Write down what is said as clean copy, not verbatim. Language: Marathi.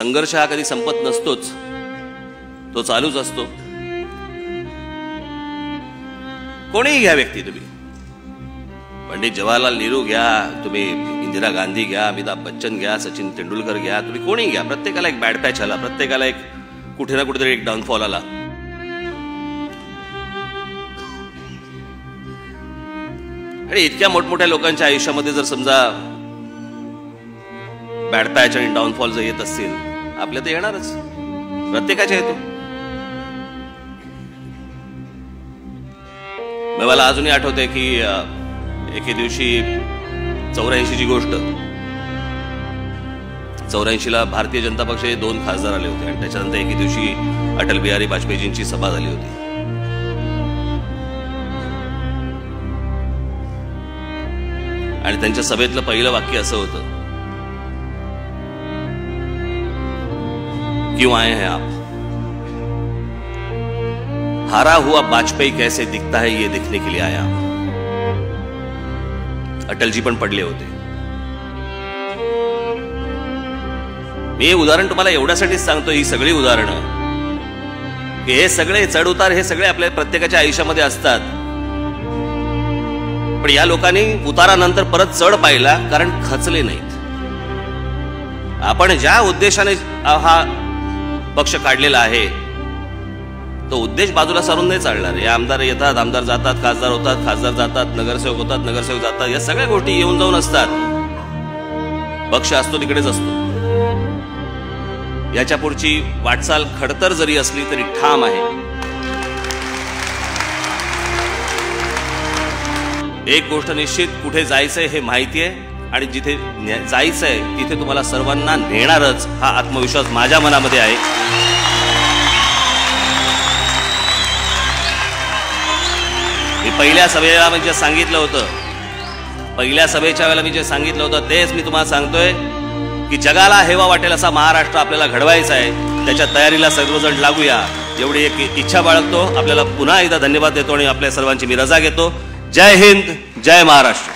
संघर्ष हा कधी संपत नसतोच, तो चालूच असतो. कोणीही घ्या व्यक्ती, तुम्ही पंडित जवाहरलाल नेहरू घ्या, तुम्ही इंदिरा गांधी घ्या, अमिताभ बच्चन घ्या, सचिन तेंडुलकर घ्या, तुम्ही कोणीही घ्या, प्रत्येकाला एक बॅड पॅच आला, प्रत्येकाला एक कुठे ना कुठेतरी एक डाऊनफॉल आला. आणि इतक्या मोठमोठ्या लोकांच्या आयुष्यामध्ये जर समजा बॅड पॅच आणि डाऊनफॉल जर येत असतील, आपल्या तर येणारच, प्रत्येकाच्या येतो. मला अजूनही आठवतंय की एके दिवशी 84 ची गोष्ट, 84ला भारतीय जनता पक्षाचे 2 खासदार आले होते आणि त्याच्यानंतर एके दिवशी अटल बिहारी वाजपेयींची सभा झाली होती. आणि त्यांच्या सभेतलं पहिलं वाक्य असं होतं, क्यों आए हैं आप? हारा हुआ वाजपेयी कैसे दिखता है ये देखने के लिए आया. अटलजी पण पडले होते. मी हे उदाहरण तुम्हाला एवढ्यासाठीच सांगतो, ही सगळी उदाहरणं, हे सगळे चढ उतार हे सगळे आपल्या प्रत्येकाच्या आयुष्यामध्ये असतात. पण या लोकांनी उतारानंतर परत चढ पाहिला, कारण खचले नाहीत. आपण ज्या उद्देशाने हा पक्ष काढलेला आहे तो उद्देश बाजूला सारून नाही चालणार. हे आमदार येतात, आमदार जातात, खासदार होतात, खासदार जातात, नगरसेवक होतात, नगरसेवक जातात, या सगळ्या गोष्टी येऊन जाऊन असतात. पक्ष असतो तिकडेच असतो. याच्या पुढची वाटचाल खडतर जरी असली तरी ठाम आहे. एक गोष्ट निश्चित, कुठे जायचंय हे माहिती आहे आणि जिथे जायचंय तिथे तुम्हाला सर्वांना नेणारच, हा आत्मविश्वास माझ्या मनामध्ये आहे. मी पहिल्या सभेला मी जे सांगितलं होतं, पहिल्या सभेच्या वेळेला मी जे सांगितलं होतं तेच मी तुम्हाला सांगतोय की जगाला हेवा वाटेल असा महाराष्ट्र आपल्याला घडवायचा आहे. त्याच्या तयारीला सर्वजण लागूया, एवढी एक इच्छा बाळगतो. आपल्याला पुन्हा एकदा धन्यवाद देतो आणि आपल्या सर्वांची मी रजा घेतो. जय हिंद, जय महाराष्ट्र.